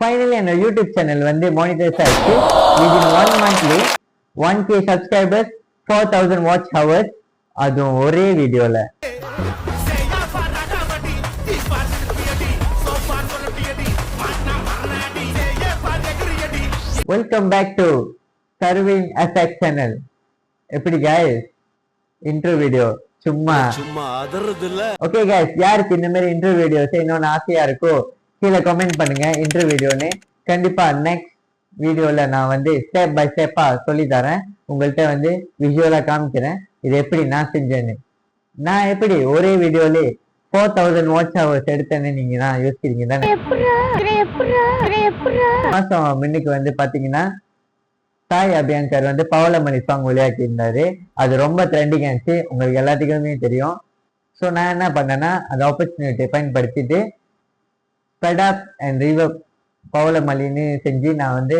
Finally என்னோட YouTube channel வந்து monetize ஆயிடுச்சு. Within 1 monthly 1K subscribers, 4000 watch hours, அதுவும் ஒரே வீடியோல. Welcome back to serving effect channel. எப்படி guys இன்ட்ரோ வீடியோ சும்மா அதறது இல்ல. ஓகே guys, யாருக்கு இந்த மாதிரி இன்ட்ரோ வீடியோ செய்யணும்னு ஆசையா இருக்கோ கீழே கமெண்ட் பண்ணுங்க இன்ட்ரோ வீடியோன்னு. கண்டிப்பா நெக்ஸ்ட் வீடியோல நான் வந்து ஸ்டெப் பை ஸ்டெப்பா சொல்லி தரேன். உங்கள்கிட்ட வந்து விஷுவலா காமிக்கிறேன் இது எப்படி நான் செஞ்சேன்னு. நான் எப்படி ஒரே வீடியோல 4000 வாட்ச் ஹவர்ஸ் எடுத்தேன்னு நீங்க தான் யோசிக்கிறீங்க தானே. மாசம் முன்னுக்கு வந்து பாத்தீங்கன்னா சாய் அபியங்கர் வந்து பவளமணி சாங் விளையாட்டி இருந்தாரு. அது ரொம்ப ட்ரெண்டிங் ஆச்சு, உங்களுக்கு எல்லாத்துக்குமே தெரியும். ஸோ நான் என்ன பண்ணேன்னா அந்த ஆப்பர்ச்சுனிட்டியை பயன்படுத்திட்டு ஸ்பெட் அப் அண்ட் ரீவப் பவளமணின்னு செஞ்சு நான் வந்து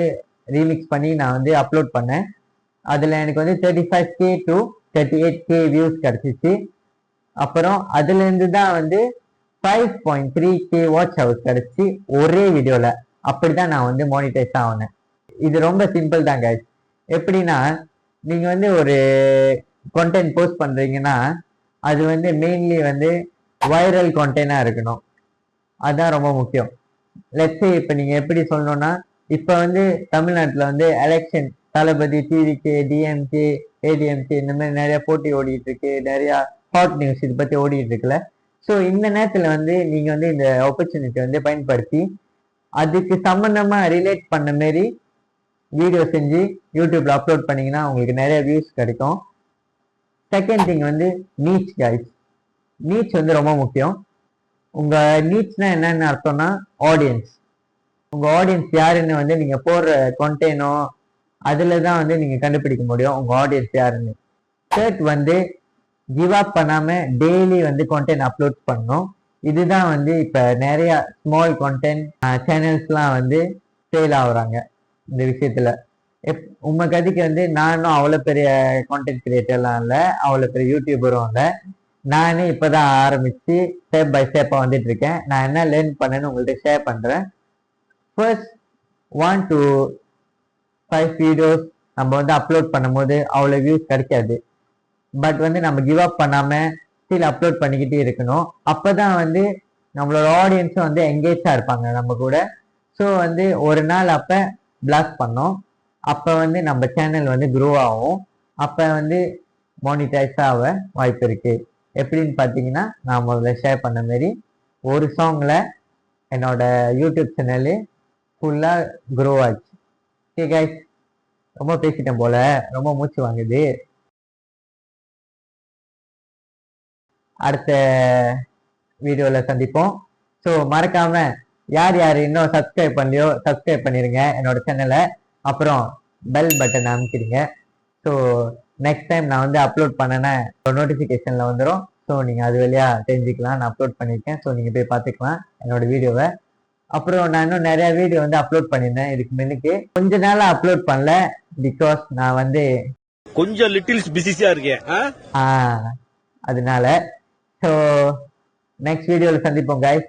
ரீமிக்ஸ் பண்ணி நான் வந்து அப்லோட் பண்ணேன். அதில் எனக்கு வந்து 35K to 38K வியூஸ் கிடச்சிச்சு. அப்புறம் அதுலேருந்து தான் வந்து 5.3K வாட்ச் ஹவர்ஸ் கிடச்சி ஒரே வீடியோவில். அப்படி தான் நான் வந்து மானிட்டைஸ் ஆகினேன். இது ரொம்ப சிம்பிள் தான் guys. எப்படின்னா நீங்கள் வந்து ஒரு கண்டென்ட் போஸ்ட் பண்ணுறீங்கன்னா அது வந்து மெயின்லி வந்து வைரல் கண்டென்ட்டாக இருக்கணும். அதுதான் ரொம்ப முக்கியம். லெட்ஸே இப்போ நீங்கள் எப்படி சொல்லணும்னா இப்போ வந்து தமிழ்நாட்டில் வந்து எலெக்ஷன், தளபதி, டிவிகே, டிஎம்கே, ஏடிஎம்கே இந்த மாதிரி நிறையா போட்டி ஓடிட்டு இருக்கு, நிறையா ஹாட் நியூஸ் இது பற்றி ஓடிட்டு இருக்குல்ல. ஸோ இந்த நேரத்தில் வந்து நீங்கள் வந்து இந்த ஆப்பர்ச்சுனிட்டி வந்து பயன்படுத்தி அதுக்கு சம்மந்தமாக ரிலேட் பண்ண மாரி வீடியோ செஞ்சு யூடியூப்ல அப்லோட் பண்ணீங்கன்னா உங்களுக்கு நிறைய வியூஸ் கிடைக்கும். செகண்ட் திங் வந்து நீச் கைஸ். நீச் வந்து ரொம்ப முக்கியம். உங்க நீச்னா என்னன்னு அர்த்தம்னா ஆடியன்ஸ். உங்க ஆடியன்ஸ் யாருன்னு வந்து நீங்க போடுற கண்டென்ட்டோ அதுல தான் வந்து நீங்க கண்டுபிடிக்க முடியும் உங்க ஆடியன்ஸ் யாருன்னு. தேர்ட் வந்து கிவ் அப் பண்ணாம டெய்லி வந்து கண்டென்ட் அப்லோட் பண்ணணும். இதுதான் வந்து இப்ப நிறைய ஸ்மால் கண்டென்ட் சேனல்ஸ்லாம் வந்து சேல் ஆகுறாங்க இந்த விஷயத்துல. உங்க கதைக்கு வந்து நானும் அவ்வளோ பெரிய கான்டென்ட் கிரியேட்டர்லாம் இல்லை, அவ்வளோ பெரிய யூடியூபரும் இல்லை. நானே இப்போதான் ஆரம்பிச்சு ஸ்டெப் பை ஸ்டெப்பாக வந்துட்டு இருக்கேன். நான் என்ன லேர்ன் பண்ணேன்னு உங்கள்கிட்ட ஷேர் பண்ணுறேன். ஃபர்ஸ்ட் 1 to 5 வீடியோஸ் நம்ம வந்து அப்லோட் பண்ணும்போது அவ்வளோ வியூஸ் கிடைக்காது. பட் வந்து நம்ம கிவ் அப் பண்ணாமல் ஸ்டில் அப்லோட் பண்ணிக்கிட்டே இருக்கணும். அப்போ தான் வந்து நம்மளோட ஆடியன்ஸும் வந்து எங்கேஜாக இருப்பாங்க நம்ம கூட. ஸோ வந்து ஒரு நாள் அப்போ பிளாக் பண்ணோம், அப்போ வந்து நம்ம சேனல் வந்து க்ரோ ஆகும். அப்போ வந்து மானிட்டைஸ் ஆக வாய்ப்பு இருக்கு. எப்படின்னு பார்த்தீங்கன்னா நான் முதல்ல ஷேர் பண்ண மாரி ஒரு சாங்ல என்னோட யூடியூப் சேனலு ஃபுல்லாக க்ரோ ஆச்சு. ஓகே கைஸ், ரொம்ப பேசிட்டேன் போல, ரொம்ப மூச்சு வாங்குது. அடுத்த வீடியோவில் சந்திப்போம். ஸோ மறக்காம யார் யார் இன்னும் சப்ஸ்கிரைப் பண்ணலையோ சப்ஸ்கிரைப் பண்ணிடுங்க என்னோட சேனலை. அப்புறம் பெல் பட்டன் அமைக்கிடுங்க. ஸோ நெக்ஸ்ட் டைம் நான் வந்து அப்லோட் பண்ணேன்னா நோட்டிஃபிகேஷனில் வந்துடும். ஸோ நீங்கள் அது வழியாக தெரிஞ்சுக்கலாம் நான் அப்லோட் பண்ணியிருக்கேன். ஸோ நீங்கள் போய் பார்த்துக்கலாம் என்னோட வீடியோவை. அப்புறம் நான் இன்னும் நிறையா வீடியோ வந்து அப்லோட் பண்ணியிருந்தேன் இதுக்கு முன்னுக்கு. கொஞ்ச நாளாக அப்லோட் பண்ணல, பிகாஸ் நான் வந்து கொஞ்சம் லிட்டில்ஸ் பிஸியா இருக்கேன் அதனால. ஸோ நெக்ஸ்ட் வீடியோவில் சந்திப்போம் guys.